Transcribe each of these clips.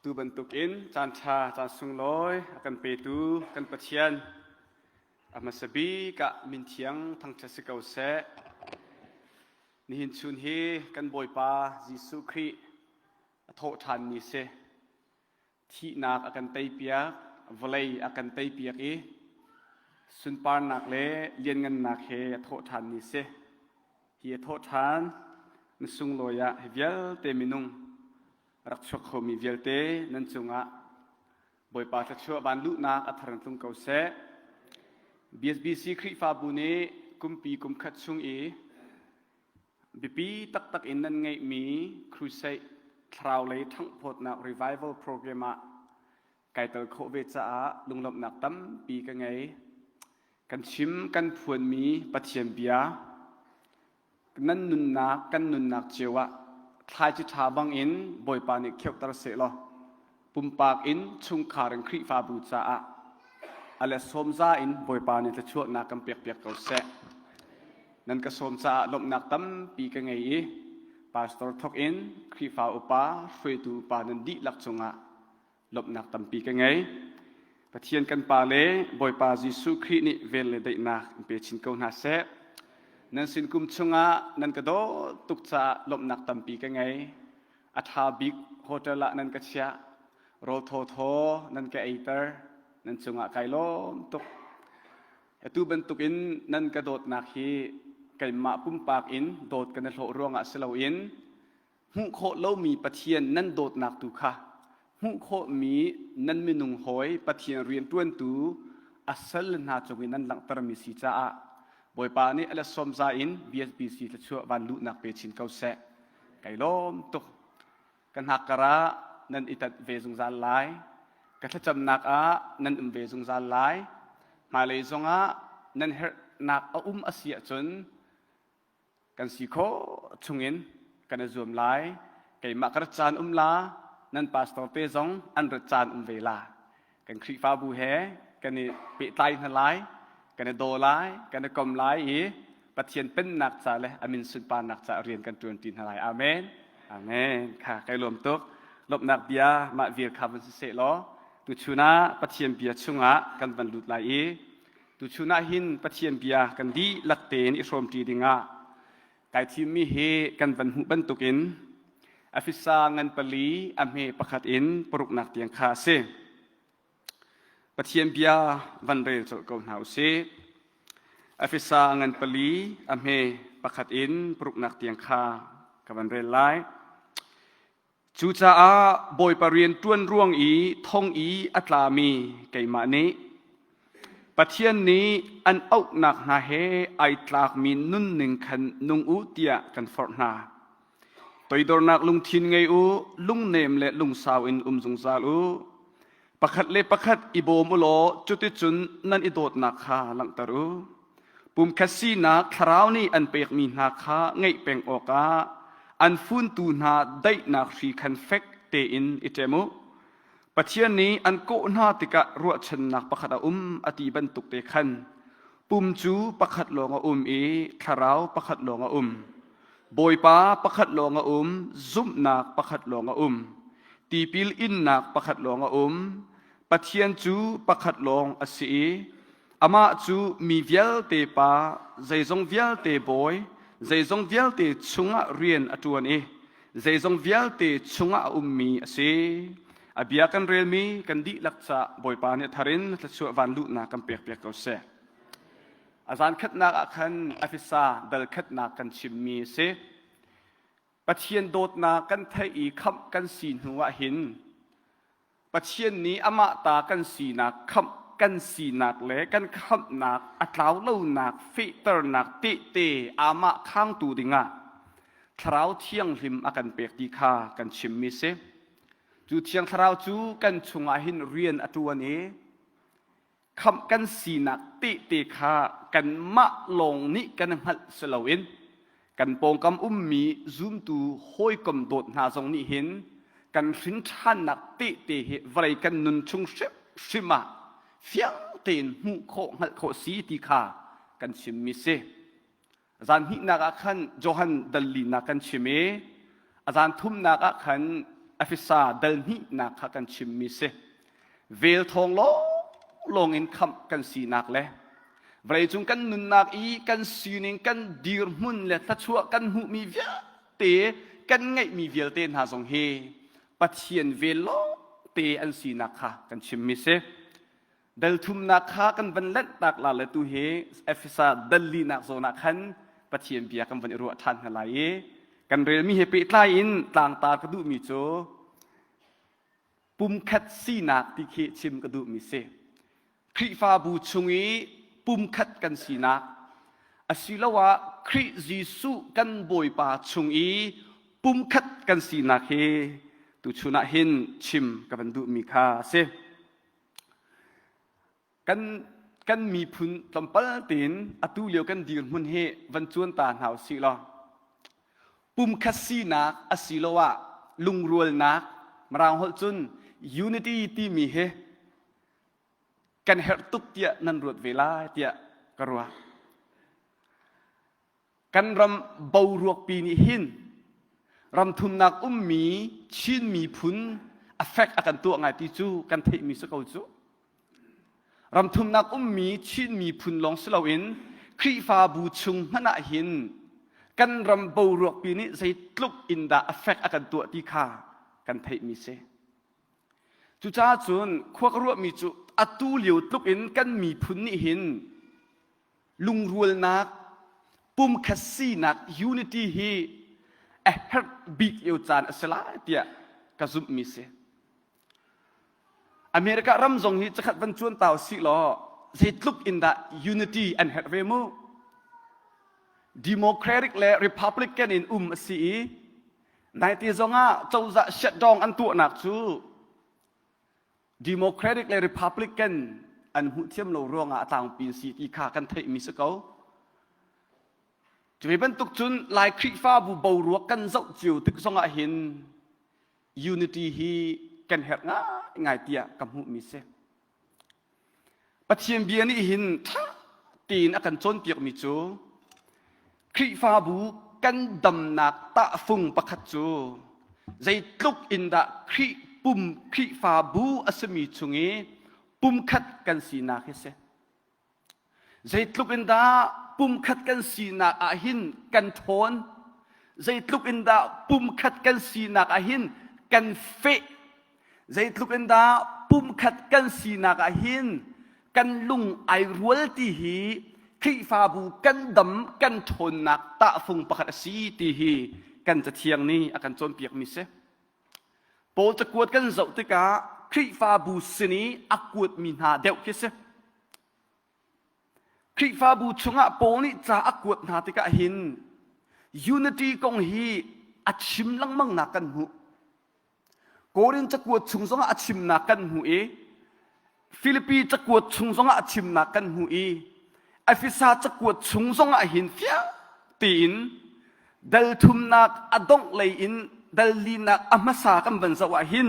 tu bentuk in chan cha chan sung loi akan petu kan pachian amasabi ka min thiang thang cha sikau se ni hin chun hi kan boi pa Jesu Kri tho than ni se thi nak akan tai pia volei akan tai pia ki sun par nak le lien ngan nak he tho than ni se hi tho than min sung loya vial te minungรักชกเขามีเวลเตนั่นจงอ่ะบ่อยปาจะชั่วบานลุนักอัธรันตุงเกาเสBSBC คริฟาบุเนกุมปีกุมขัดชุงบีปีตักอินนั่นไงมีครูเซทราวเลยทั้งพดนัก revival program อ่ะไก่ตลโคเวจ้าลุงหลบนักตั้มปีกันไงกันชิมกันพวนมีปะเทียมเบียนั่นนุนนักกันนุนนักเจียวะทายจิตาบังอินบ่อยปานิเขียวตระเสลอปุ่มปากอินชุงขารังคริฟาบูจ้าอะไรสมซาอินบ่อยปานิจะชั่วนักกันเปียกเกาเสนั่นก็สมซาลบนักตั้มปีกันไงปาสตอร์ทอกอินคริฟาอุปาช่วยตูปานันดีหลักจงลบนักตั้มปีกันไงปะเทียนกันปาเลบ่อยปาจิสุครินิเวลเลยได้นักเปียชินเกาหน้าเสนั่นสินกุมชงะนั่นก็โดตุกจะลบหนักตั้มปีกันไงอัฐาบิกโฮเทลนั่นก็เชียโรโทโทนั่นก็เอเตอร์นั่นชงะไกลมตุกตูเป็นตุกินนั่นก็โดดหนักฮีไก่มาปุ่มปากอินโดดกันในโลรวงสลาอินหุโคเล่ามีปะเทียนนั่นโดดหนักตุค่ะหุโคมีนั่นมีนุ่งหอยปะเทียนเรียนต้วนตูอัศลนาจกินนั่นหลังตรมิสีจ้าบ่อยปานี้อะไรสมใจอิน BSBC จะช่วยวันลุนักเปชินเกาเสะไก่ล้มตุกกันหักกระนั่นอิตัดเวซุงซาลายกันถ้าจำนักนั่นเวซุงซาลายมาเลยซงนั่นเฮนักอาเสียจนกันสีโคชงอินกันจวมลายไก่มักระจานลานั่นปาสตอเตซงอันระจานเวลากันคริฟาบูเฮกันนี่เปไตนั่นลายกันโดไลกันกลมไลปะเทียนเป็นนักจ่าเลยอามินสุนปานนักจ่าเรียนกันจวนตีนอะไรอาเมนอาเมนค่ะใครรวมตุกลบนักเบียมาเวียร์คาวันเสล้อตุชูนาปะเทียนเบียชุงะกันบรรลุไลตุชูนาหินปะเทียนเบียกันดีลักเตนอิสรมตีดิงะไก่ที่มีเฮกันบรรหุบรรทุกินอฟิซาเงินปลีอเมประคัดอินปรุกนักเตียงคาเซปะเทียนเบียวันเรจกหาวเซอฟิซาเงินปลีอเมประคัดอินปรุกนักเตียงคากับวันเรไลจูจ้าบอยปรเรียนต้วนร่วงท่องอัตลามีไก่มานี้ปะเทียนนี้อันเอาหนักนาเฮไอตลากมีนุ่นหนึ่งขันนุงอุเตียกันฟอร์นาตัวดอนักลุงทินไงลุงเนมและลุงสาวอินจงซาลูประคัดเล็บประคัดอิโบมุโลจุดจุนนั่นอิโดดนักขาหลังตารูปุ่มคัสซีนักคราวนี้อันเปียกมีนักขาไงเป่งออกอันฟุ้นตูนาได้นักสีคันเฟกเตอินอิเจมุปะเทียนนี้อันโกนาติกะรัวชนนักประคัดอติบันตุกเตคันปุ่มจูประคัดลงคราวประคัดลงบอยป้าประคัดลงซุ่มนักประคัดลงตีปิลอินนักประคัดลงปะเทียนจูประคัดลงอสีอามาจูมีเวลเตปาใจทรงเวลเตบอยใจทรงเวลเตชงเรียนอตัวนี้ใจทรงเวลเตชงมีอสีอาเบียกันเรียนมีกันดีลักษะบอยปาเนี่ยทารินจะช่วยวันลุนักกันเปียกเขาเสอาจารย์ขัดนักขันอฟิซาเดลขัดนักกันชิมมีเสปะเทียนโดดนากันไทยขับกันสีหัวหินปะเทียนนี้อมาตากันสีนักขับกันสีนักเละกันขับนักอัตลาวเล่านักฟิเตอร์นักเตอามาข้างตูดิงะคราวเที่ยงริมอากันเปียกดีคากันชิมมีเสจูเที่ยงคราวจูกันชงอาหินเรียนอตัวนี้ขับกันสีนักเตคากันมะลงนี้กันหัดสลาวินกันปองกำมีซุ่มตูห้อยกำโดดหาทรงนี้เห็นกันสินชันนักเตเหไว้กันนุนชงชิมาเฟียงเต็นหูโคหัดโคสีตีคากันชิมมิเซอาจารย์หินักขันโจฮันดัลลีนักกันชิมอาจารย์ทุ่มนักขัน อฟิซาเดลนินักกันชิมมิเซเวลทองลงอินคำกันสีนักเลยเวลจุงกันนุนนักอีกันสีนิงกันดีร์มุนเลยถ้าชัวกันหูมีเวลเตกันไงมีเวลเตนหาสงเฮปัจเจียนเวลเตอันสีนักกันชิมมิเซเดลทุมนักกันวันเล็ดตักลาเลตุเฮเอฟิซาเดลลีนักโซนักขันปัจเจียนเบียกันวันรัวทันอะไรกันเรียนมีเหตุไลอินต่างตากระดูมีโจปุ่มคัดสีนักที่เคชิมกระดูมีเซคริฟาบูชงอีปุ่มคัดกันสีนักอสิลวะคริจิสุกันบอยปาชงอีปุ่มคัดกันสีนักเฮตุชุนะเห็นชิมกับบันดุมีคาเซกันมีพุนตำปลตินอตุเลียวกันดีร์มุนเฮวันจวนตาหาวสิลอปุ่มคัดสีนักอสิลวะลุงรัวนักมารางหดจุนยูนิตี้ที่มีเฮกันเฮตุกเตียนันรวดเวลาเตียกรัวกันรำเบารวกปีนี้หินรำทุนนักมีชินมีพุนอัฟเฟกอากันตัวไงที่จูกันเทมีสกาวจูรำทุนนักมีชินมีพุนลองสลาวินครีฟาบูชุงมันอะหินกันรำเบารวกปีนี้ใส่ตลุกอินดาอัฟเฟกอากันตัวที่ขากันเทมีเซจุจ้าจุนควักรัวมีจุอตูเหลียวตุกอินกันมีพุนนี่หินลุงรัวนักปุ่มคัสซีนักยูนิตี้ฮีเฮร์บิกเอวจานสลายเตียกระซุบมีเซอเมริการำซงฮีจะขัดวันจวนเต่าสิล้อเซตุกอินดายูนิตี้อันเฮร์เวมูดิโมแครติกและริพับลิกันอินสีในที่ซงอ่ะเจ้าจะเช็ดดองอันตัวหนักชูดิโมแครติกและริพับลิกันอันหุ่นเทียมเราร่วงอ่ะต่างปีสีที่ขากันเทมิสเกาจะเป็นตุกจุนลายคริฟ้าบูบรัวกันเจ้าจิวตึกซงอ่ะเห็นยูนิตี้ฮีกันเห็ดง่ายเตียกับหุ่นมิเซปัจเจียนเบียนี่เห็นท่าตีนอากันจนเปียกมิจูคริฟ้าบูกันดำนักตะฟุงประคัดจูใจตุกอินดาคริปุ่มคริฟาบูอัศมีจุงเอปุ่มขัดกันสีนักเฮเซใจตุกอินดาปุ่มขัดกันสีนักอาหินกันทนใจตุกอินดาปุ่มขัดกันสีนักอาหินกันเฟใจตุกอินดาปุ่มขัดกันสีนักอาหินกันลุงไอรัวลที่ฮีคริฟาบูกันดำกันทนนักตะฟุงประคัดสีที่ฮีกันจะเทียงนี้อากันจนเปียกมิเซโปจะกวดกันเจ้าติกาคริฟาบูสนีอักวดมีนาเดียวคิดเสคริฟาบูชงะโปนี่จะอักวดนาติกาหินยูนิตี้กงฮีอัดชิมลังมังนักกันหูโกรินจะกวดชงสงะอัดชิมนักกันหูฟิลิปปีจะกวดชงสงะอัดชิมนักกันหูเอฟิซาจะกวดชงสงะหินเฟียตีนเดลทุมนักอดงเลยอินเดลีนักอามาสากันบันสวะหิน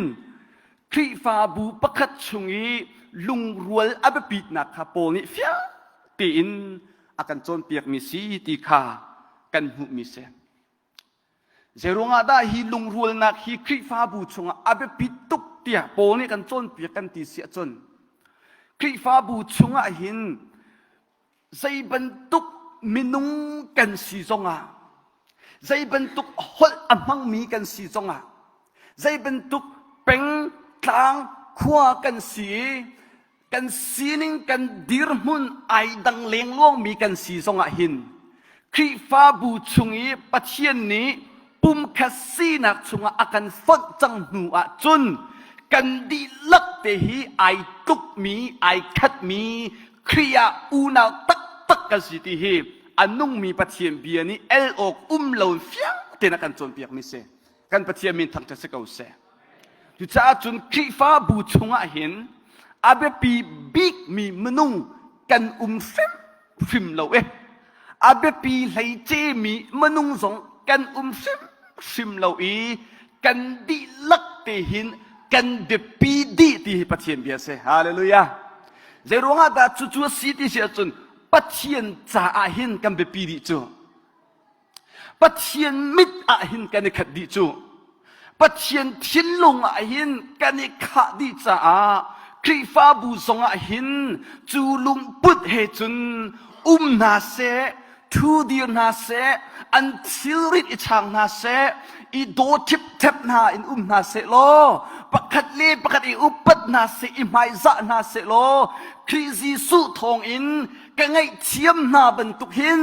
คริฟาบูประคัดชงอีลุงรัวอับปิดนักคาโปนิฟิยตีนอากันจนเปียกมิสีตีขากันหุมิเซเจรงอาดาฮีลุงรัวนักฮีคริฟาบูชงอับปิดตุกเตียโปนิกันจนเปียกกันตีเสียจนคริฟาบูชงอาหินใจบรรทุกมินุงกันสีจงอาใจบรรทุกหดอมังมีกันสีจงอ่ะใจบรรทุกเป็นทางขวากันสีนิ่งกันดีร์มุนไอดังเลี้ยงล่วงมีกันสีจงอ่ะหินคริฟาบูชงอีปัจเจียนนี้ปุ่มคัสซีนักชงอ่ะอากันฟัดจังหัวจุนกันดีลักเตหีไอตุกมีไอคัดมีเครียอูนาวตักกันสิทีฮีอันนุ่งมีปัจเจียนเบียนี้เอลออกเหลาเฟียงเตนักันจนเปียกมิเซกันปัจเจียนมินทั้งจะสกาวเซจุจ้าจุนคริฟ้าบูชงอาเห็นอาเบปีบิกมีมนุงกันฟิมเหลาอาเบปีไหลเจมีมนุงสงกันฟิมเหลากันดีลักเตหินกันเดปีดีที่ปัจเจียนเบียเซฮาเลลูยาเจรวงอาดาจุสีที่เสียจุนปัจเจียนจ่าอาหินกันเบปีดิจูปัจเจียนมิดอาหินกันขัดดิจู ปัจเจียนทิ้นลงหินกันในขาดีจ้าครีฟ้าบูซงหินจูลุงปุดเฮจุนนาเซทูดีนาเซอันซิริตอิชางนาเซอีโดทิปเทปนาอินนาเซโลปักขัดเล่ปักขัดอีอุปัดนาเซอิไมซะนาเซโลคริซิสุทองอินกันไงเทียมนาบรรทุกหิน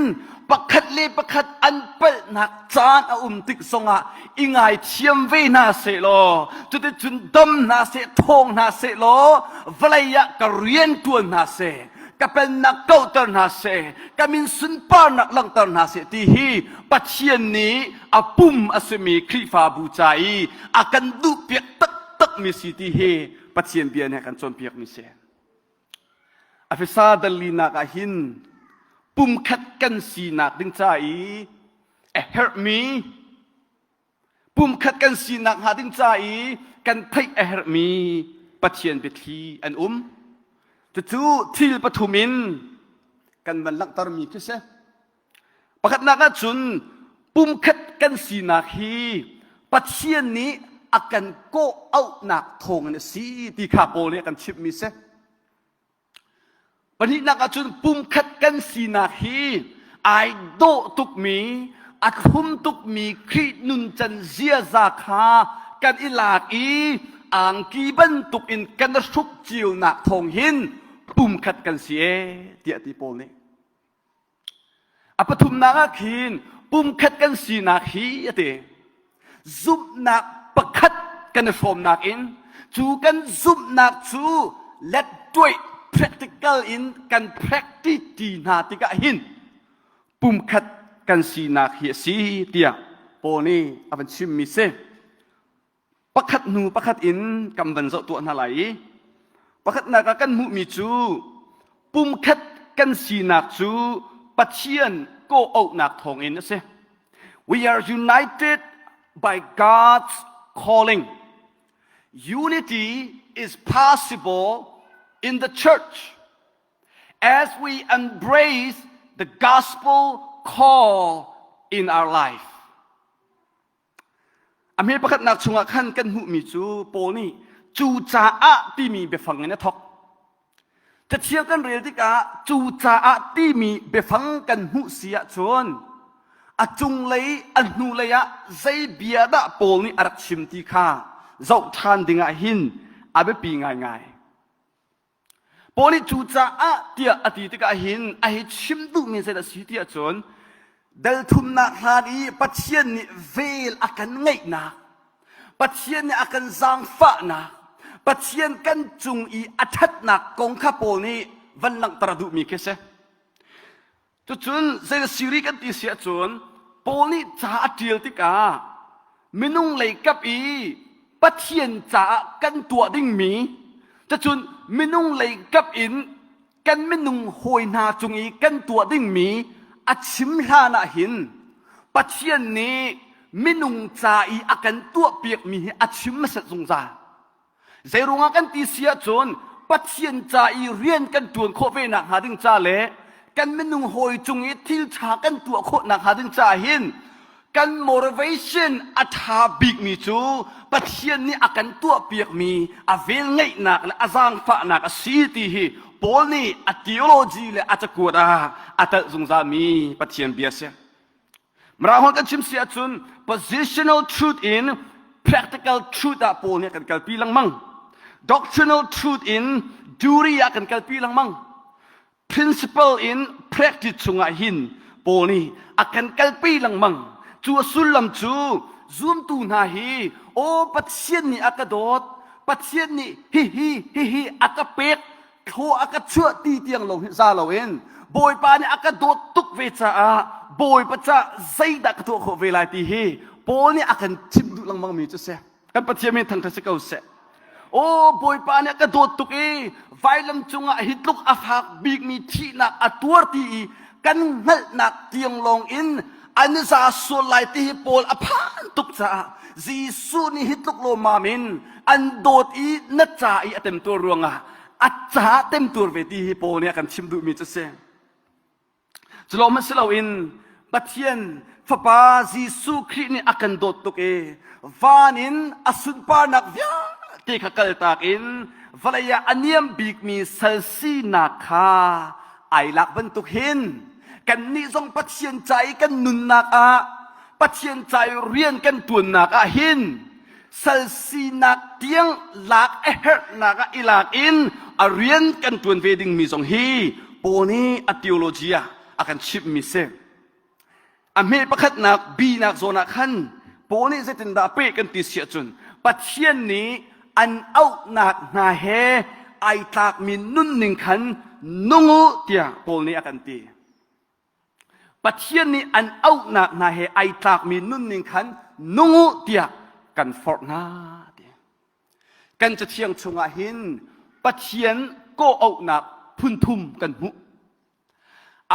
ปักขัดเล่ปักขัดอันเปิดนักจานติกสงะอิงไงเทียมเวนาเซโลจุดจุนดมนาเซทองนาเซโลวลายะกเรียนตัวนาเซก็เป็นนักเก่าตนาเซก็มีสุนปานักลังตนาเซที่ฮีปัจเจียนนี้อาปุ่มอาสมีครีฟาบูใจอากันดูเปียกตักมีสิที่ฮีปัจเจียนเบียนเนี่ยกันจนเปียกมีเซอาฟิซาดลีนักหินปุ่มขัดกันสีนักดึงใจhelp me ปุ่มขัดกันสีนักหาดึงใจกันไพ่ help me ปัจเจียนเบียทีอันจะจูที่ปฐุมินกันบันลักตารมีคือเสประคัดนักจุนปุ่มขัดกันสีนักฮีปัจเจียนนี้อากันโกเอาหนักทงเนี่ยสีที่ข้าโปเรียกันชิบมีเสวันนี้นักจุนปุ่มขัดกันสีนักฮีไอโดตุกมีอัดหุมตุกมีครีนุนจันเจียซาคากันอิลากอ่างกีบันตุกอินกันสุกจิวหนักทงหินปุ่มขัดกันเสียเดียติโปนี่อปทุมนักขินปุ่มขัดกันสีนักฮีเตซุบนักประคัดกันฟอมนักอินจูกันซุบนักจูเล็ดด้วย practical in กัน practice ดีนาติกะหินปุ่มขัดกันสีนักฮีสีเดียโปนี่อเป็นชิมมิเซประคัดนูประคัดอินกำบันโซตัวนั่นไหลประคัดนักกันมุมีจูปุ่มขัดกันสีนักจูปัจเจียนก็เอาหนักทองอินนะเซ We are united by God's calling. Unity is possible in the church as we embrace the gospel call in our life. อเมริกานักชงขันกันหุมิจูโปนี่จูจาอะที่มีเบฟังเงินทอกจะเชื่อกันเรียนที่กาจูจาอะที่มีเบฟังกันหุเสียชนอาจุงเลยอันนูเลยะใจเบียดะโปนี่อารักชิมตีข้าเจ้าทานดิ่งหินอาเบปีง่ายโปนี่จูจาอะเตียอดีตกาหินไอชิมดูมีเสด็จสีเตียชนเดลทุมนาฮารีปัจเจียนนี่เวลอากันไงนะปัจเจียนนี่อากันจางฟ้านะปัจเจียนกันจุงอีอัฐนักกงข้าโปนี่วันหลังตระดุมีแค่เสจุนเซลซีรีกันตีเสียจนโปนี่จ่าเดียวที่กาไม่นุ่งเลยกับอีปัจเจียนจ่ากันตัวดิ่งมีจุนไม่นุ่งเลยกับอินกันไม่นุ่งหอยนาจุงอีกันตัวดิ่งมีอาชิมลานาหินปัจเจียนนี้ไม่นุ่งจ่าอีอากันตัวเปียกมีอาชิมมาเสจงจ่าเจรุงกันตีเสียจนปัจเจียนจ่าอีเรียนกันตัวโคเวนักหาดึงจ่าเล่กันไม่นุ่งหอยจุงอีทิลชากันตัวโคนักหาดึงจ่าหินกัน motivation อัฐาบิกมีจูปัจเจียนนี้อากันตัวเปียกมีอาเวลไงนักและอาจางฟ้านักสีตีฮีโปนี่อัติโอโลจีและอาจกูระอาจจงจามีปัจเจียนเบียเสียมราหอนกันชิมเสียจน positional truth in practical truth อะโปนี่กันกัลปีลังมัง doctrinal truth in duty อะกันกัลปีลังมัง principle in practice ชงอาหินโปนี่อากันกัลปีลังมังจูสุลลัมจูซูมตูนาฮีโอปัจเจียนนี่อากาโดดปัจเจียนนี่ฮิอากาเป็กโคอากาเชื่อตีเตียงลงซาเราเองบอยปานี่อากาโดดตุกเวชาบอยปัจจะใจดักตัวโคเวลาตีฮีโปนี่อากันชิมดูลังมังมีจุเสกันปัจเจียนมีทางทัศกาเสโอ้บอยปานี่อากาโดดตุกไฟลังจงหิตลุกอาฟักบีกมีที่นักอตัวตีกันเงลนักเตียงลงอินอันนี้จะส่วนไหลที่โปลอภันตุกจ้าจีสูนี่ฮิตลุกโลมามินอันโดดอีนัจจาอีเต็มตัวรวงอาจาเต็มตัวเวทีฮิโปเนี่ยกันชิมดูมีจะเสียจะลองมาสิเราอินปัจเจียน fa pa Jesu Christ ni akan dot tuk e vanin asun pa nak vya te khakal tak in valaya aniam big mi salsi na kha ai lak ban tuk hin kan ni zong pathian chai kan nun nak a pathian chai rian kan tun nak a hin salsi nak tiang lak her nak a ilak in a rian kan tun veding mi zong hi poni a teologia akan chip mi se ame pakhat nak bi nak zona khan poni zetin da pe kan ti sia chun pathian ni an out nak na he ai tak min nun ning khan nungu tia polni akan ti pathian ni an out nak na he ai tak min nun ning khan nungu tia kan for na tia kan cha thiang chunga hin pathian ko out nak phun thum kan hu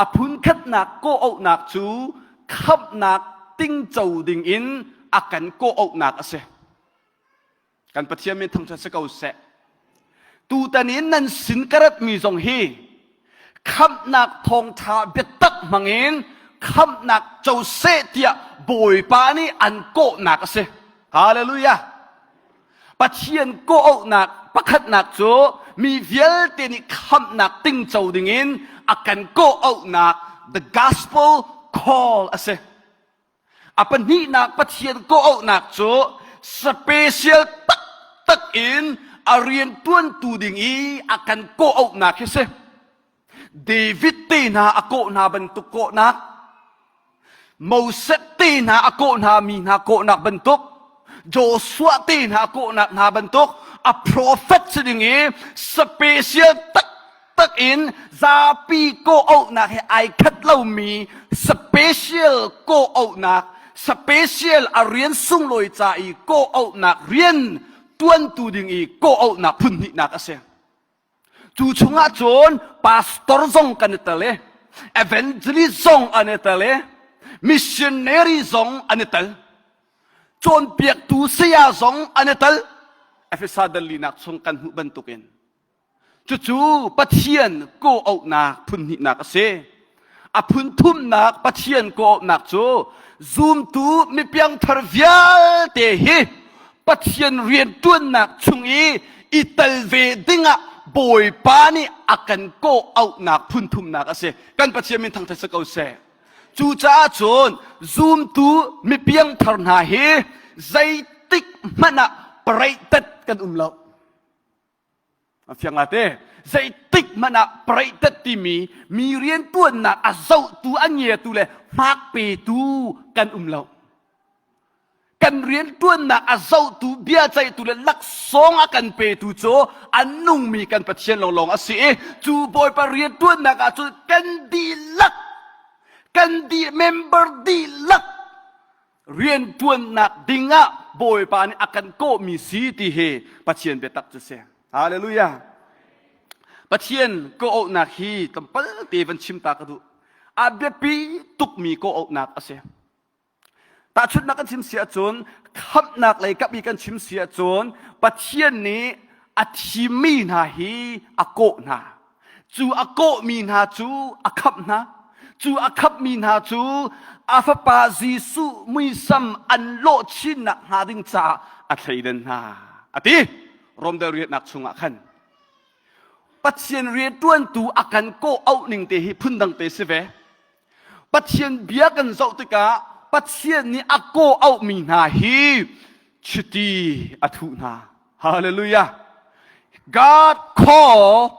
a phun khat nak ko out nak chu khap nak ting chau ding in akan ko out nak ase kan pathian min thang cha se kau se tu tanin nan sin karat mi zong hi khap nak thong tha bet tak mangin khap nak chau se tia boi pa ni an ko nak ase hallelujah pathian ko out nak pakhat nak chu mi vial te ni khap nak ting chau ding in akan ko out nak the gospel call ase apan ni nak pathian ko out nak chu special tak in arian tuan tu ding i akan ko out nak kese David te na ako na bentuk ko nak Moses te na ako na mi na ko nak bentuk Joshua te na ako na bentuk a prophet ding i special tak in zapi ko out nak he ai khat lau mi special ko out nak special arian sung loi cha i ko out nak rian tuan tu ding i ko out nak phun ni nak ase tu chunga chon pastor zong kanetale evangelist zong anetale missionary zong anetal chon piak tu sia zong anetal efesa dali nak chung kan hu bantukin chu pathian ko out nak phun ni nak ase a phun thum nak pathian ko out nak chu zoom tu mi piang thar vial te hi pathian rian tuan nak chungi ital ve dinga boi pani akan ko out nak phun thum nak ase kan pathian min thang tha sakau se chu cha chon zoom tu mi piang thar na hi zai tik mana praitat kan umlo afiang ate zai tik mana praitat ti mi rian tuan nak azau tu anye tu le mak pe tu kan umlo kan rian tuan na azau tu bia chai tu le lak song akan pe tu cho anung mi kan pathian long ase chu boy pa rian tuan na ka chu kan di lak kan di member di lak rian tuan na dinga boy pa ni akan ko mi si ti he pathian be tak chu se hallelujah pathian ko o na hi tampal te van chim ta ka du abe pi tuk mi ko o nak ase ta chut nak kan chim sia chon khap nak lai kap mi kan chim sia chon pathian ni athimi na hi ako na chu ako mi na chu akhap na chu akhap mi na chu afa pa Jesu mui sam an lo chin na ha ding cha a thaidan na ati rom da riat nak chunga khan pathian riat tuan tu akan ko au ning te hi phundang te se ve pathian bia kan zau te ka pathian ni ako out mi na hi chiti athu na hallelujah God called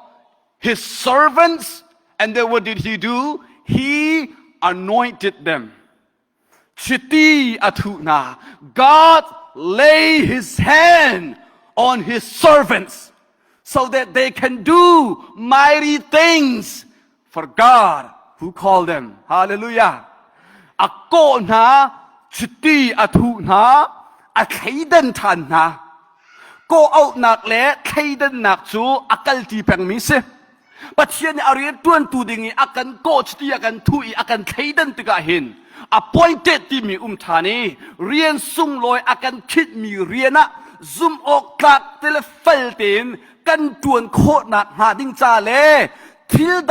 his servants and then what did he do he anointed them chiti athu na God lay his hand on his servants so that they can do mighty things for God who called them hallelujah ako na chiti athu na a khaidan than na ko out nak le khaidan nak chu akal ti peng mi se pathian arian tuan tu dingi akan ko chiti akan thui akan khaidan tika hin appointed ti mi thani rian sung loi akan khit mi riana zoom ok tlak telefal tin kan tuan kho nak ha ding cha le thil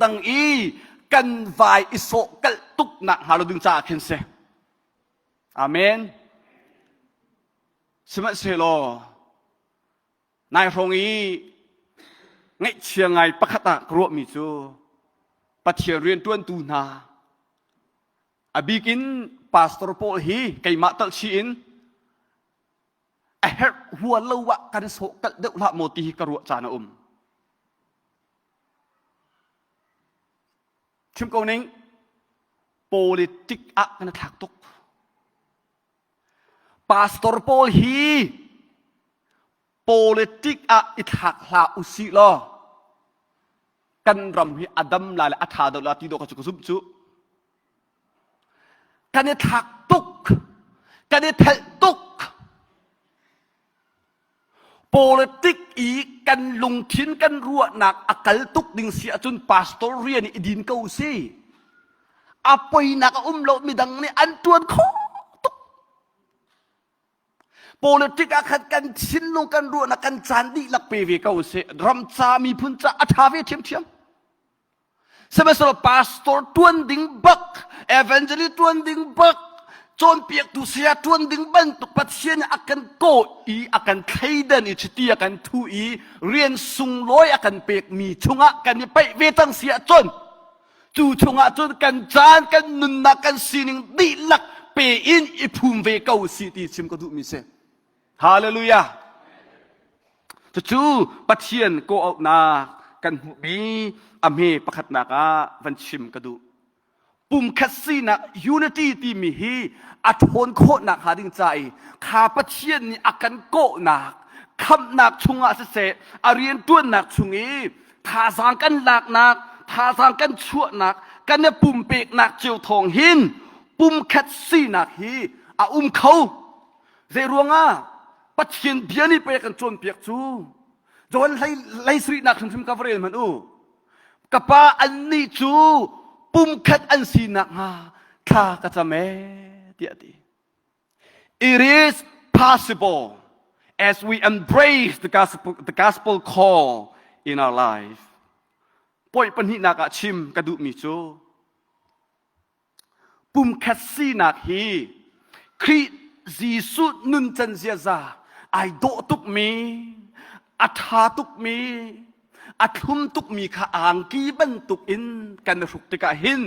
dang i กันวายอิโซกัลตุกนักฮารุดึงจ่าเข็นเซอาเมนสมัยเซโลนายรงอีไงเชียงไงปะขตะกรัวมิจูปะเทียเรียนต้วนตูนาอบิกินปาสตอร์โปฮีไกมาตัลชีอินเฮหัวเลวะกันโศกเดละโมตีกรัวจานะชิมกนิง politik a kan thak tuk pastor pol hi politik a ithak hla usi lo kan ram hi adam la la atha do la ti do ka chu sum chu kan thak tuk kan thel tuk politik i kan lung thin kan ruwa nak akal tuk ding sia chun pastor rian ni din ko si apoy naka lo midang ni antuan ko tuk politik akan kan chin lung kan ruwa na kan chandi lak pe ve ko si ram cha mi phun cha athave thiam thiam semester pastor tuan ding bak evangelist tuan ding bakจนเปียกตุเสียทวนดึงบันตุปัดเชียนอากันโกอีอากันไขดันอิชิตีอากันทูอีเรียนสุงลอยอากันเปียกมีชงะกันไปเวตังเสียจนจู่ชงะจนกันจานกันนุนนักกันสีนิงดีลักเปอินอิภูมิเวกาสีตีชิมก็ดูมิเซฮาเลลูยาจู่ปัดเชียนโกออกนากันหูบีอเมประคัดนากาวันชิมก็ดูปุ่มคัสซีนักยูนิตี้ที่มีฮีอัทนโคนักหาดึงใจข้าพเชียนนี่อากันโกนักคำนักชุงอาเสะอาเรียนตัวนักชุงอีท่าสางกันหลักนักท่าสางกันชั่วนักกันเนี่ยปุ่มเปกนักเจียวทองหินปุ่มคัสซีนักฮีอาเขาเจรวงอ่ะปัจเจียนเบียนี่ไปกันจนเปียกจูจนไล่สรีนักถึงกับเรียนมันกับป้าอันนี้จูปุ่มคัดอันสีนักฮะข้าก็จะไม่เดียดี It is possible as we embrace the gospel call in our life ป่วยปัญหานักชิมกระดูมิจูปุ่มคัดสีนักฮีคริจีสุนุนจันเซียซาไอโดตุกมีอัฐาตุกมีอัทุมตุกมีข้าอ่างกีบันตุกอินกันรุกติกาหิน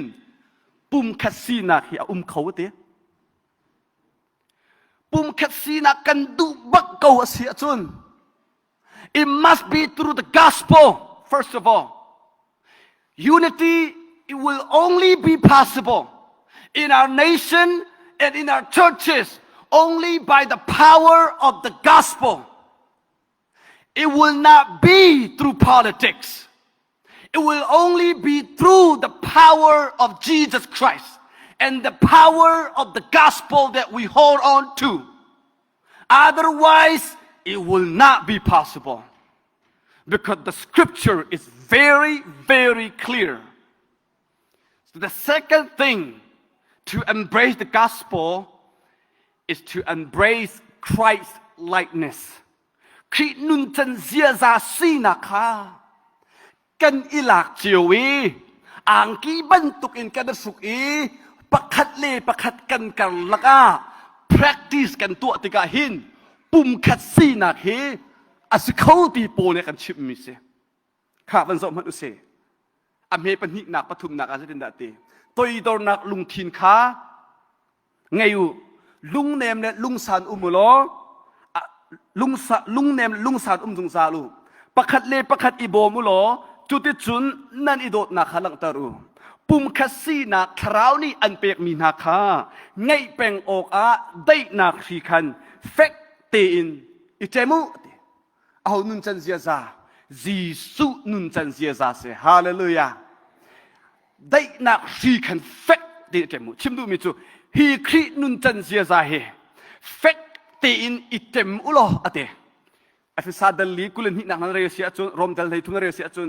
ปุ่มคัสซีนักอย่าเขาเตะปุ่มคัสซีนักกันดูบักเกาเสียจน It must be through the gospel first of all unity it will only be possible in our nation and in our churches only by the power of the gospel.It will not be through politics. It will only be through the power of Jesus Christ and the power of the gospel that we hold on to. Otherwise, it will not be possible. Because the scripture is very, very clear. So the second thing to embrace the gospel is to embrace Christ's likeness.ครินุนจันเซียซาซีนักฮะกันอิลักเจียวอีอ่างกีบันตุกอินกันสุกอีประคัดเล่ประคัดกันกันละก้า practice กันตัวติกาหินปุ่มคัดซีนักเฮอาศัยเขาตีโปเนี่ยกันชิมมิเซข้าวันสมัยอุเซอเมปันหินักปฐุมนักอาจจะเป็นดาตีตัวอีตัวนักลุงทินค้าไงอยู่ลุงเนมเนี่ยลุงสันอุโมโลลุงเนมลุงสาดจงซาลูประคัดเลประคัดอีโบมุโลจุดที่จุนนั่นอีโดดนักขลังตารูปุ่มคัสซีนักคราวนี้อันเปียกมีนาคาไงเป่งออกอาได้นักขีคันเฟกเตอินอิเจมุเอานุนจันเซียซาจีสุนุนจันเซียซาเสฮาเลลูยาได้นักขีคันเฟกเตอิเจมุชิมดูมิจูฮีครีนุนจันเซียซาเฮเฟกตีอินอิเต็มอุโลอะเตอฟิซาดัลลีกุลนินักนันเรียเสียจนรวมดัลลีทุนเรียเสียจน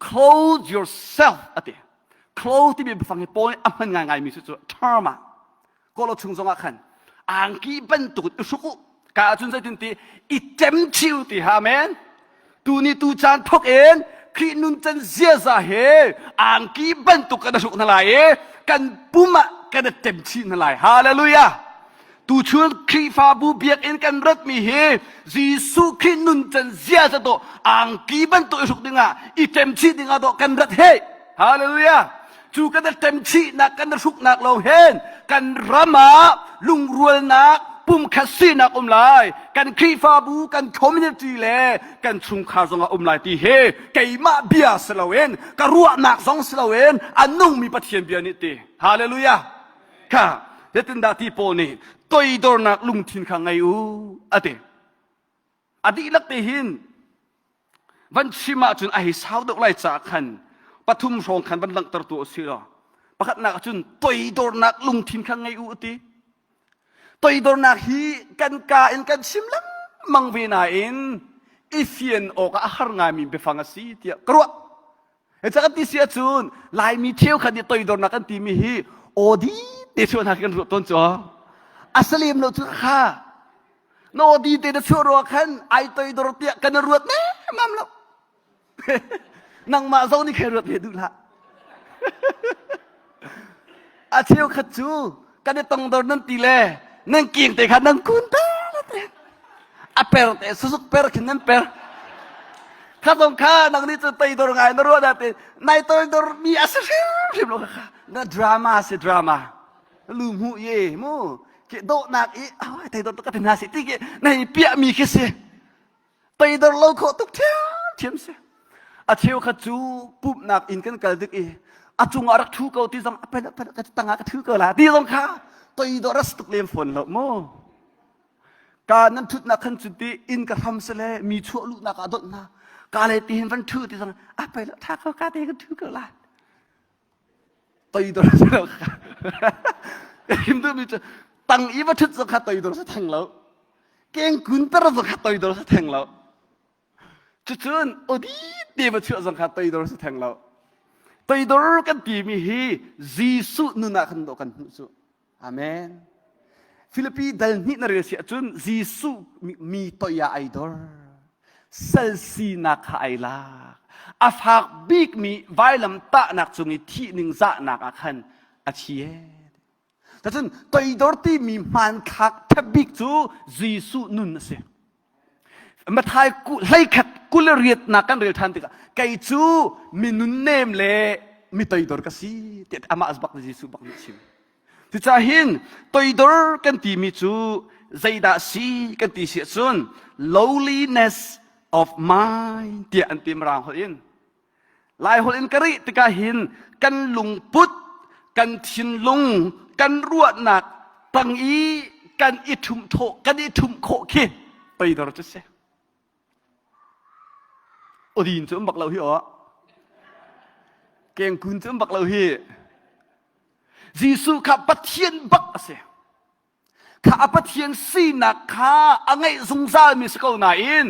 clothe yourself อะเต clothe ที่มีฟังให้ปอยอันมันง่ายๆมีสุดๆ term ก็เราถึงสองขันอ่างกีบันตุกสุกุกาจุนใจจุนตีอิเต็มชิวตีฮะแมนตูนี่ตูจานทกเอ็น ครีนุนจันเสียซาเฮอ่างกีบันตุกันสุกนั่นแหละกันปุมะกันเต็มที่นั่นแหละฮาเลลูยาตูชวนครีฟาบูเบียกเอ็นกันรัดมีเฮจีสุครีนุนจันเสียซะโตอ่างกีบันตุสุกดิงะอีเต็มที่ดิงะโตกันรัดเฮฮาเลลูยาจูกันเต็มที่นักกันสุกนักเราเห็นกันรามาลุงรวยนักปุ่มคัสซีนักลายกันครีฟาบูกันคอมมิวนิตี้เล่กันชุมคาซงลายที่เฮไก่มาเบียสลาเวนกรัวนักสองสลาเวนอันนุ่งมีปะเทียนเบียนิตีฮาเลลูยาค่ะเด็ดนดาที่โปนี่ตัวอีดอร์นักลุงทินขังไงอูอะเดอดีลักตีหินวันชิมาจุนไอสาวดอกไล่จากขันปฐุมรองขันบันลังตรตัวเสือประคัดนักจุนตัวอีดอร์นักลุงทินขังไงอูตีตัวอีดอร์นักฮีกันกาอินกันชิมลังมังเวนาอินอีเฟียนออกอาหารงามีเบฟังสีเตียกรัวเอจากที่เสียจุนลายมีเที่ยวขันตัวอีดอร์นักกันตีมีฮีโอดีเดี๋ยวชวนหากันรู้ต้นจ่ออัสลิมโนทุกข้าโนดีเดี๋ยวชวนรัวขันไอตัวอีดอร์เตียกันรัวเน่มัมแล้วนังมาโซนี่แค่รัวเดียดูละอาเที่ยวขัดจูกันได้ต้องโดนนั่นตีเล่นั่งเกียงแต่ขันนั่งกุนเต้อาเปรแต่สุกเปรขันนั่นเปรข้าต้องข้านังนี่จะตีตัวไงนรัวได้แต่ในตัวตัวมีอาศัยพิมพ์ลงค่ะนั่นดราม่าสิดราม่าลืมหูเย่มูเกโดนักอีอ้าวแต่ตัวก็เป็นนาสิที่เกในเปียมีแค่เสียตีตัวเราโคตุกเที่ยวเทียมเสียอาเที่ยวขัดจูปุ๊บนักอินกันกันดึกอีอาจุงอารักทูเกาที่สังไปแล้วก็ตั้งอาทูเกาละที่ตรงข้าตัวอีดอรัสตุกเลียมฝนแล้วโมการนั้นทุกนักขันจุดที่อินกระทำเสลมีชั่วลูกนักอาดนะการเลยตีเห็นวันทูที่สังไปแล้วถ้าเขาการเตะกันทูเกาละตัวอีดอรัสแล้วค่ะหิมตัวมีจะตั้งอีวัตถุสังขารตัวอีดอรัสแทงแล้วเก่งกุนตระสังขารตัวอีดอรัสแทงแล้วจุดนั้นอดีตเดี๋ยวเชื่อสังขารตัวอีดอรัสแทงแล้วตัวอีดอรัสกันตีมีฮีจีสุนุนักขันโดกันหุสุอาเมนฟิลิปปีดัลนิดนเรียเสียจุนจีสุมีตัวยาไอดอลเซลซีนักไอลาอาฟักบิกมีไวลัมตะนักจุงที่หนึ่งจะนักขันอาเชียแต่จุนตัวอีดอลที่มีมันคักทบิกจูจีสุนุนเสียมาทายกูไล่ขัดกูเลยเรียดนักกันเรียดทันติกะไกจูมีนุนเนมเล่มีตัวอีดอลก็สิเด็ดอามาสบักจีสุบักมิชิมที่จะเห็นตัวอีดอร์กันที่มีจูใจดาสีกันที่เสียส่วน lowliness of mind ที่อันที่มรางคนอินหลายคนอินกรีติกาเห็นกันลุงพุทธกันทินลุงกันรัวหนักตั้งอีกันอิทุมโถกันอิทุมโคขี้ตัวอีดอร์จะเสียโอดีนจะบักเราหิวอ่ะเก่งคุณจะบักเราหิวจีสุข้าปะเทียนบักเสียข้าปะเทียนสีนักข้าอังไงสงสารมิสกอลนาอิน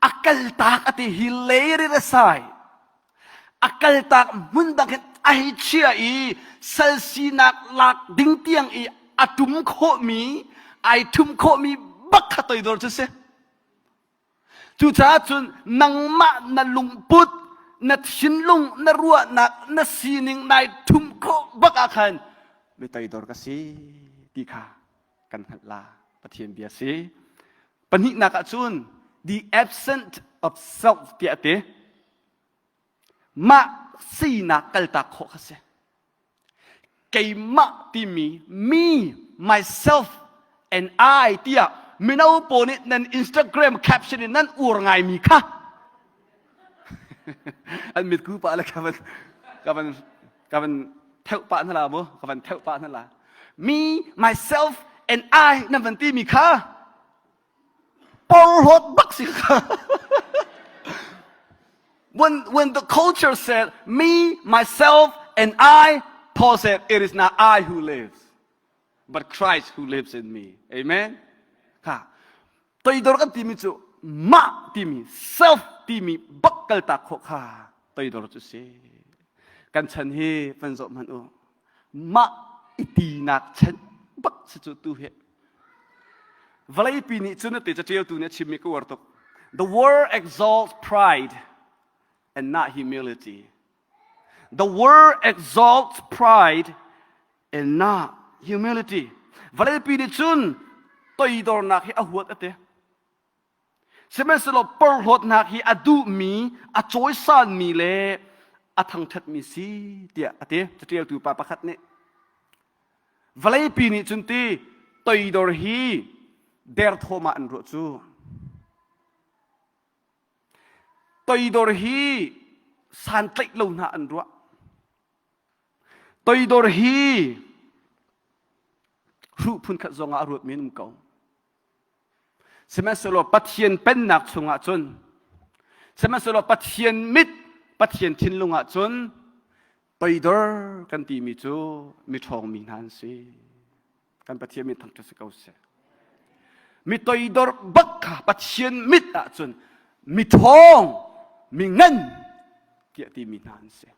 อักลตากอติฮิเลริระไซอักลตากมุนดังไอเชียอีเซลซีนักลักดิ้งเตียงอีอัตุมโคมีไอทุมโคมีบักขัดตัวดอร์จะเสียจู่จ้าจุนนังมะนัลุงปุดนัดชินลุงนัรัวนักนัดซีนิงนายทุมโคบักอาคันไม่ตัวดอร์ก็สิดีค่ะกันหัดลาปะเทียนเบียสิปนินักจุน the absence of self เปียเตมาสีนักกัลตาโคกเสเกยมาที่มี me myself and I เตียไม่เอาโปนินัน Instagram caption นั่นอูรไงมีค่ะอันมิดกูปะอะไรกับมันเท่าปะนั่นละมั้งกับมันเท่าปะนั่นละ me myself and I นั่นเป็นที่มีค่ะปอลฮดบักสิค่ะ when the culture said me myself and I Paul said it is not I who lives but Christ who lives in me amen ค่ะตัวอีดอร์กันที่มีจุมาที่มี self ที่มีบักกัลตาโคค่ะตัวอีดอร์จุเสกันฉันเฮเป็นสมันโอมาอิตีนักฉันบักสุดตัวเฮวลายปีนี้จุนติจะเจียวตัวเนี่ยชิมิกวอร์ตก the world exalts pride and not humility. The world exalts pride and not humility. Vậy pi đi chun tôi đor nak hi ahuat ate. Semeslo per hot nak hi adu mi a choi san mi le a thang that mi si tia ate chatial tu pa pakhat ne. Vậy pi ni chun ti tôi đor hi der thoma an ro chu. Tôi đor hi san tlek lo na an ro. Tôi đor hi ru phun khat zonga ruột min ko semesolo pathian pen nak chunga chun semesolo pathian mit pathian thin lunga chun toidor kan ti mi chu mi thong mi nan si kan pathian mi thang tu se ko se mi toidor bakka pathian mit ta chun mi thong mi ngan ti mi nan se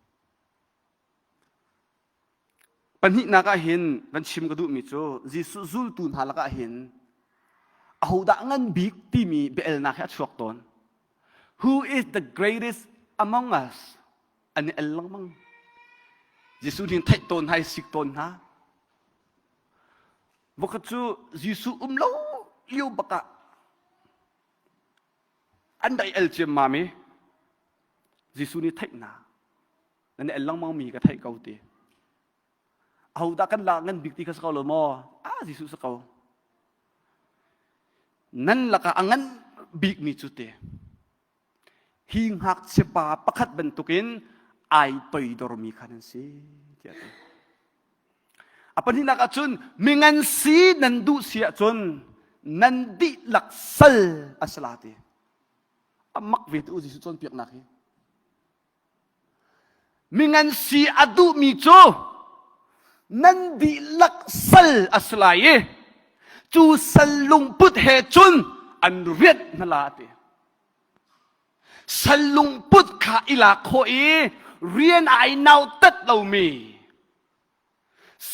ปัญหานักเห็นวันชิมกระดูมิโจจิสุจุลตุนหาลักเห็นเอาดังงั้นบิ๊กที่มีเบลนักแค่ชวกตน Who is the greatest among us อันนี้เอลลังมั้งจิสุทินไทยตนให้สิกตนฮะบอกจูจิสุเล่าเลี้ยวบักะอันใดเอลเจมมามีจิสุนี่ไทยนานั่นเอลลังมั้งมีกับไทยเกาตีเอาดักันลางันบิ๊กที่เขาสกอลมอจิสุสกอนั่นละก็อังันบิ๊กมีจุดเตหิงหักเสปาประคัดบรรทุกินไอตัวดอร์มีขันสิเจ้าอปันที่นักจุนมีเงินสีนันดูเสียจนนันดิลักษลอัสลาตีมักเวทุจิสุจนเปียกนักมีเงินสีอดูมีโจนั่นดีลักษลอัสลายจูสลุงพุทธเหตุนอันเรียดนลาติสลุงพุทธข้าอิลาโคเอเรียนไอนาตัดเรามี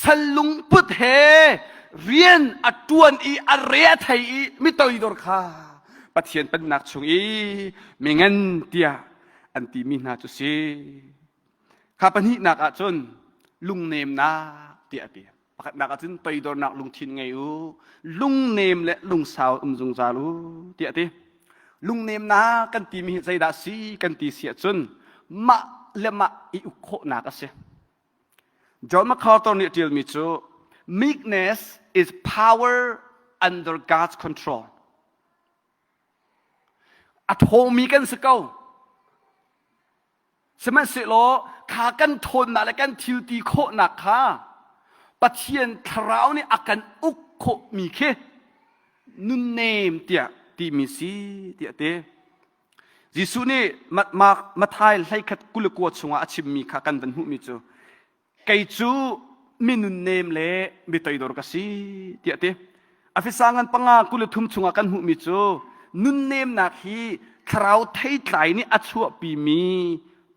สลุงพุทธเหเรียนอัตวนอีอเรียไทยมิตรอีดอร์ข้าปะเทียนเป็นนักชงอีมีเงินเตียอันตีมีนาจุสีข้าปนินักจนลุงเนมนาเตียเตียปากนักจึงไปโดนนักลุงทินไงอูลุงเนมและลุงสาวจงจารูเตียเตียลุงเนมนากันตีมีใจดาสีกันตีเสียจนมาเลมาอิอุโคนักเสียจอห์นมาคาร์ตอนเนี่ยเดียวมีจู meekness is power under God's control อัตโธมีกันสักเก้าสมัยสิโลขากันทนนะและกันทิวตีโคหนักค่ะปะเทียนคราวนี่อาการอุกโคมีเคนุนเนมเตียตีมีสีเตียเตยิสุนี่มาทายให้ขัดกุลกวดชงอาชิมมีขากันวันหุมิจูไกจูมีนุนเนมเล่มีตัวดอร์กสีเตียเตอภิสังกันปังอากุลทุมชงอากันหุมิจูนุนเนมนักฮีคราวไทยไตรนี่อัชวปีมี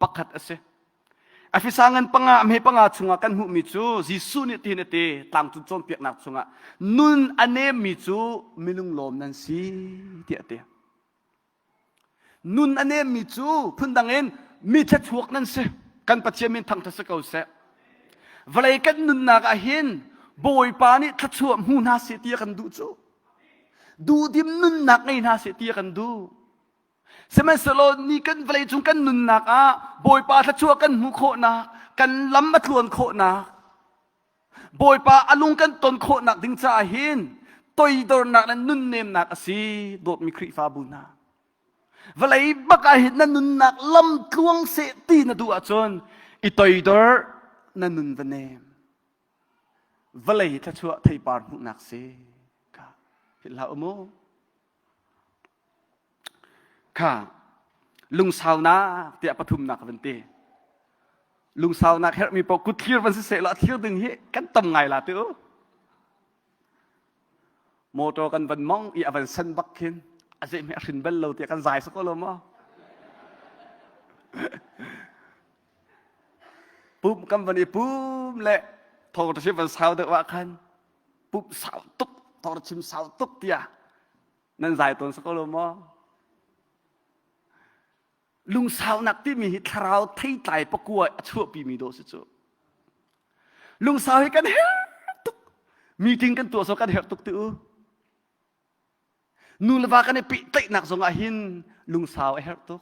ปักขัดเสอภิสังกันปังอาไม่ปังอาชงอากันหุมิจูยิสุนี่ตีนเตต่างจุดจอมเปียกนักชงอานุนอันเนมิจูมิลุงลมนันสีเตียเตนุนอันเนมิจูพุ่นดังเอ็นมีชัดชวกนั่นเสกันปัจเจมินทางทัศกเอาเสวลัยกันนุนนักอาหินบอยปานี่ทัดชวกหูนาเสียเตียกันดูจูดูดิมนุนนักในนาเสียเตียกันดูสมัยสโลนี่กันวลัยจุงกันนุนนักบอยปาทัดชวกกันหูโคนักกันล้ำมัดลวนโคนักบอยปาอลุงกันตนโคนักถึงจะหินตัวอีดอร์นักนั้นนุนเนมนักสีโดดมีคริฟาบุนาเวลาบักอาหินนั้นนุนนักลำกลวงเสตีนดูอาจนอีตัวอีดอร์นั้นนุนวันเนมเวลาถ้าชัวไทยปานหุนักเสค่ะเห็นแล้วโมค่ะลุงสาวนาเตียปทุมนักวันเตลุงสาวนักเฮมีปกุเทียร์วันเสละเทียร์ดึงเฮกันตำไงล่ะเต้อโมโตกันวันมองอีอวันสันบักขินอาจจะไม่ถึงเบลเราเตียกันใจสักก็ลมอ่ะปุ๊บกันวันนี้ปุ๊บแหละโทรชิมวันสาวเด็กว่าคันปุ๊บสาวตุ๊กโทรชิมสาวตุ๊กเตียนั่นใจตัวสักก็ลมอ่ะ ลุงสาวนักที่มีทราวที่ใจประกวดชั่วปีมีโดสิจูลุงสาวให้กันเฮตุกมีทิ้งกันตัวสกันเฮตุกตัวนูลวากันในปีติหนักสงอาหินลุงสาวเฮตุก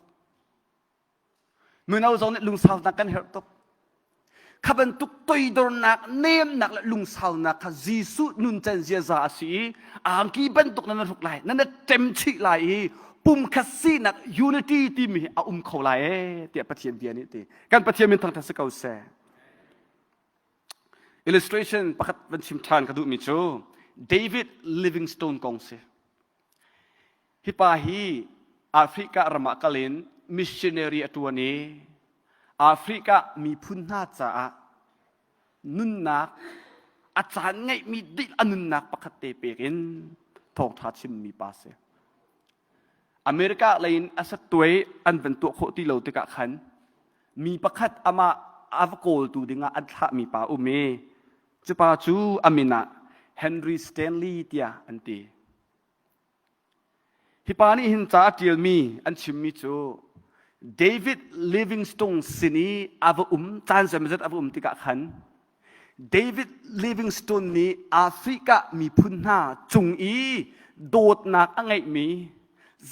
เมื่อเราสงเนี่ยลุงสาวนักกันเฮตุกข้าเป็นตุกตัวดรนักเนมนักและลุงสาวนักข้าจีสุนุนเจนเจียซาสีอ่างกีเป็นตุกนั้นทุกไหลนั่นเต็มที่ไหลปุ่มคัสซีนักยูนิตี้ที่มีอาเขาไหลเตียประเทียนเดียนี่ตีการประเทียนเป็นทางทัศกาเส illustration ประคัตเป็นชิมทานกระดูมิโจ David Livingstone กงเสฮิปาฮีแอฟริการามากลินมิชชันนารีตัวนี้แอฟริกามีพุนนาจ่านุนนักอาจารย์ไงมีดิอนุนนักประคัตเตเปกินทองทัชิมมีปาเสอเมริกาเลยอาศัยตัวอันเป็นตัวโคติโลติกะขันมีประคัตอามาอาวโกลตูดิงาอัลทะมีปาอุเมจะปาจูอามินะเฮนรี่สแตนลีย์เตียอันตีฮิปานี่หินจ้าเดียลมีอันชิมมิจูเดวิดลิฟวิงสโตนสินีอาวจานเซมเซตอาวติกะขันเดวิดลิฟวิงสโตนนี้แอฟริกามีพุนหาจุงอีโดดนักอังไงมี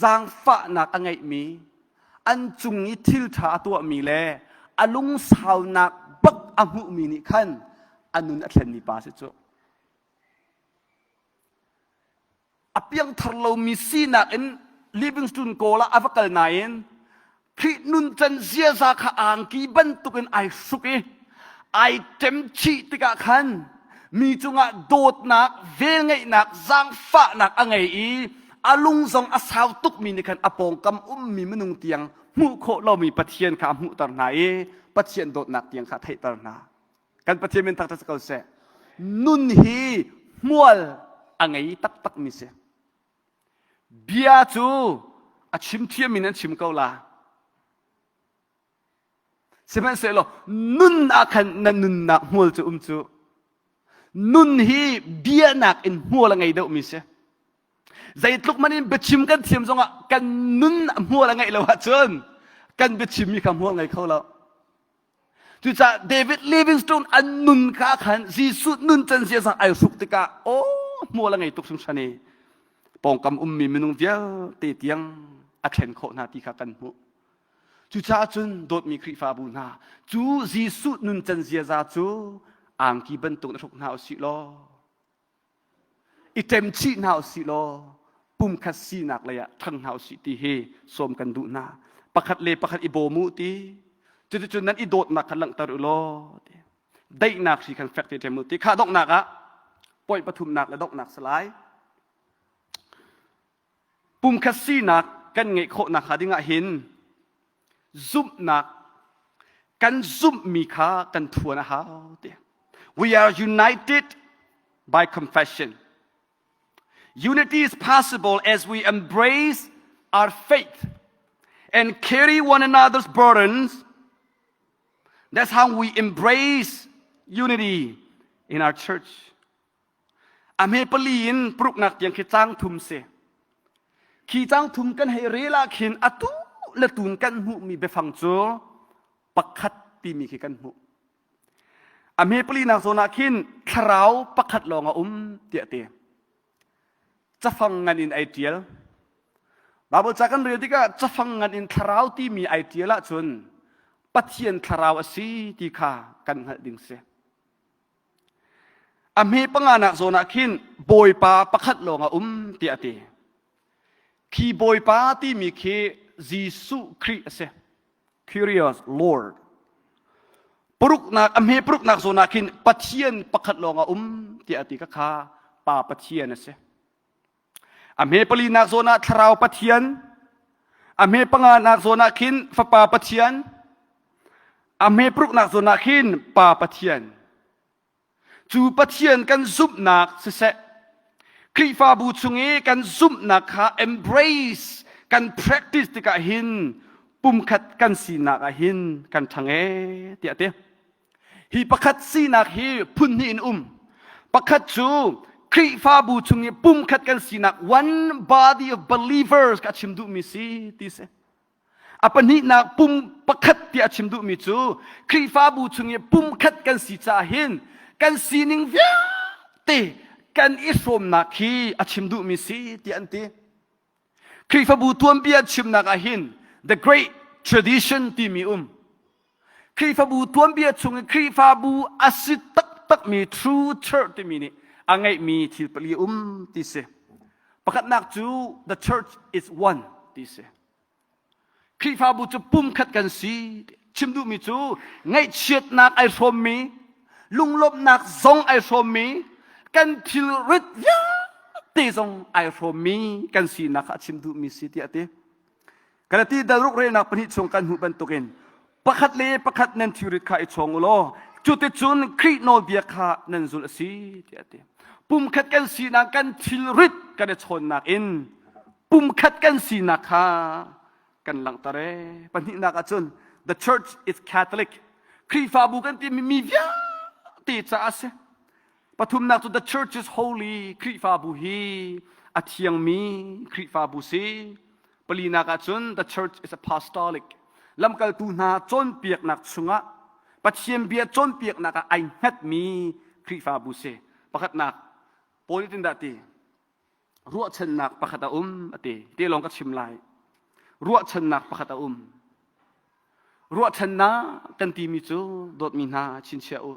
จางฟ้านักอังไงมีอันจุงอีทิลทาตัวมีแลอลุงสาวนักบักอหุมีนิขันอันนุนอัตเลนมีปาสิจูอเปียงทารโลมีซีนักอินลิฟวิงสโตนโกลาอฟกัลนายนที่นุนจันเสียสาขาอังกีบันตุกินไอสุกีไอเต็มชีติกะขันมีจุงะโดดนักเวงไงนักจางฟ้านักอังไงอีอาลุงทรงอาสาวตุกมีในขันอปองกำมีมนุงเตียงมุโคเรามีปะเทียนขามุตรไหนปะเทียนโดดนักเตียงขาไทยตรนากันปะเทียนเป็นทางทัศกาเสนุนฮีมัวลอังไงตักมีเสเบียจูอาชิมเทียมินันชิมเกาลาเสมัยเสลนุนอาคันนันนุนนักมัวลจูจูนุนฮีเบียนักอินมัวลไงเดามีเสใจลุกมันนี่ไปชิมกันเทียมซงอ่ะกันนุนมัวละไงเราวะจนกันไปชิมมีคำมัวไงเขาเราจุดจ้าเดวิดลิฟวิงสโตนอันนุนข้าขันจีสุดนุนจันเสียสังไอสุกติกาโอ้มัวละไงตุกสงชนีปองกำมีมนุงเดียวตีเตียงอักเห็นโคนาตีข้ากันมุจุดจ้าจนโดดมีคริฟาบูนาจูจีสุดนุนจันเสียซาจูอ่างกีบันตุกนรกนาอสิโลอีเต็มชีนาอสิโลปุ่มคัสซีนักเลยอะทั้งหาวสิตีเฮสมกันดูนาประคัดเลประคัดอิโบมูตีจุดนั้นอีโดดนักขันหลังตารุโลได้นักสิขันแฟกต์เทมุตีข้าดอกนักอะปล่อยปฐุมนักและดอกนักสลายปุ่มคัสซีนักกันไงโคนักหาดิงะหินซุบนักกันซุบมีข้ากันทัวนะฮะ We are united by confession Unity is possible as we embrace our faith and carry one another's burdens. That's how we embrace unity in our church. อเมปลีนปลุกนักอย่างขีจ้างทุมเสขีจ้างทุมกันให้เรลาขินอตุละตุนกันหูมีไปฟังโจปักขัดปีมีขีกันหูอเมปลีนักโซนาขินคราวปักขัดลองเตียเตียจะฟังงานอินไอเดียลบาบจากกันเรียนที่ก็จะฟังงานอินทราวที่มีไอเดียละจนปะเทียนทราวสีที่ข้ากันหัดดิ่งเสียอเมปังงานักโซนักขินบอยปาประคัดลงเตียเตียคีบอยปาที่มีเคจิสุคริสเสีย Curious Lord ปรุกนักอเมปรุกนักโซนักขินปะเทียนประคัดลงเตียเตียก็ข้าปาปะเทียนเสียอเมปลีนักโซนาทราวปะเทียนอเมปังงานักโซนาขินฟปาปะเทียนอเมปรุกนักโซนาขินปาปะเทียนจูปะเทียนกันซุบนักเสะคริฟาบูชุงเอกันซุบนักฮะ embrace กัน practice ติกะหินปุ่มขัดกันสีนักหินกันทังเตียเตียฮีประคัดสีนักฮีพุ่นหินประคัดจูคริฟาบูชุงเอปุ่มขัดกันสีนัก one body of believers กัชิมดูมิสีที่เส อปนินักปุ่มประคัดที่อาชิมดูมิจูครีฟ้าบูชงเยปุ่มคัดกันสีจ่าหินกันสีนิงเวียเตกันอิสรมนักฮีอาชิมดูมิสีที่อันตีครีฟ้าบูทวนเบียชิมนักอาหิน the great tradition ที่มีครีฟ้าบูทวนเบียชงครีฟ้าบูอาศิตักมี true church ที่มีนี่อังไงมีที่ปลีที่เสประคัดนักจู the church is one ที่เสครีฟ้าบูจะปุ่มขัดกันสีชิมดูมิจูไงเชียดนักไอโฟมีลุงลบนักซองไอโฟมีกันทิลริดยาตีซองไอโฟมีกันสีนักชิมดูมิสีที่อติกันที่ดารุกเรนักปนิชงกันหูบันตุกินประคัดเล่ประคัดนันทิริดขาไอชงอุโลจุดที่จุนครีโนเบียขานันซุลสีที่อติปุ่มขัดกันสีนักกันทิลริดกันชนนักอินปุ่มขัดกันสีนักขากันหลังตาเรปัญหานักจุน the church is Catholic ครีฟ้าบุกันที่มีวิญญาตีจ้าเสปฐุมนักจุน the church is holy ครีฟ้าบุฮีอาเทียงมีครีฟ้าบุสีปลีนักจุน the church is apostolic ลำกัลตูนาจนเปียกนักสุงะปัจเจียมเบียจนเปียกนักไอฮัดมีครีฟ้าบุเสประคัดนักโพลิตินดาตีรัวชนนักประคัดอติที่ลองกับชิมไลรัวชนักประคัตอุมรัวชนะกันตีมิจูโดดมินาชินเชียว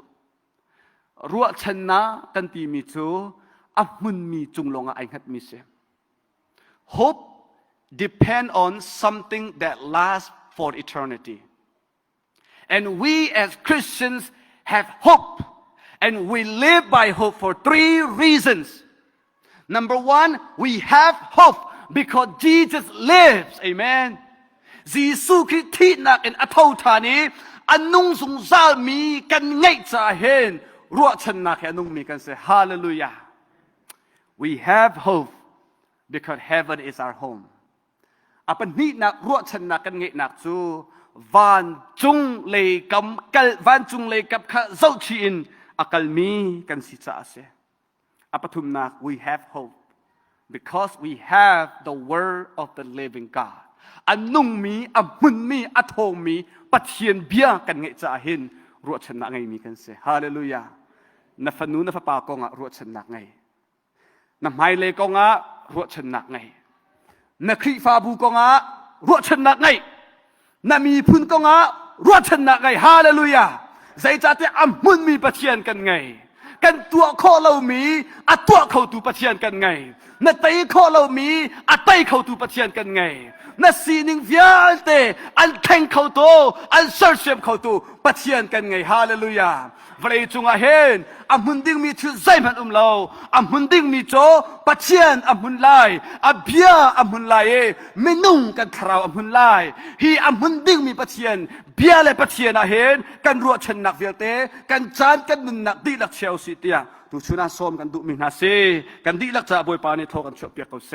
รัวชนะกันตีมิจูอับมุนมีจุงลงไอหัดมิเซ Hope depend on something that lasts for eternity and we as Christians have hope and we live by hope for 3 reasons. Number 1, we have hope because Jesus lives. Amen. จีซูคริสต์ที่นักอันอัตโธานีอันนุ่งสงสารมีกันไงจะเห็นรัวชนะแค่นุ่งมีกันเสีย Hallelujah. We have hope because heaven is our home. อัปนินักรัวชนะกันไงนักจูวันจุงเลยกับกัลวันจุงเลยกับข้าเจ้าชีนอักลมีกันสิจ้าเสียอัปทุมนัก we have hope.Because we have the word of the living God อันนุ่งมีอันมุนมีอัทงมีปัจเจียนเบียกันไงจะเห็นรัวชนะไงมีกันเสียฮาเลลูยานัฟนูนัฟปากงะรัวชนะไงนับไฮเลกงะรัวชนะไงนักครีฟาบูกงะรัวชนะไงนัมีพุนกงะรัวชนะไงฮาเลลูยาใจจะที่อันมุนมีปัจเจียนกันไงกันตัวข้อเรามีอัตตัวเขาตูปะเทียนกันไงนั่นไตข้อเรามีอัตไตเขาตูปะเทียนกันไงนั่นสีนิงเวียนเตอันแข่งเขาตูอันเสิร์ชเชมเขาตูปะเทียนกันไงฮาเลลูยาวันนี้จงเห็นอัมมุนดิ้งมีชื่อใจมันเราอัมมุนดิ้งมีโจปะเทียนอัมมุนไลอับเบียอัมมุนไลไม่นุ่งกันคราวอัมมุนไลฮีอัมมุนดิ้งมีปะเทียนเบียเลยปะเทียนเห็นกันรัวชนนักเวียเตกันจานกันนุนนักดีลักเชลซีเตียตูชุนาส้มกันดุมินาเซกันดีลักจะบวยปานิโทกันชอบเปียกเขาเซ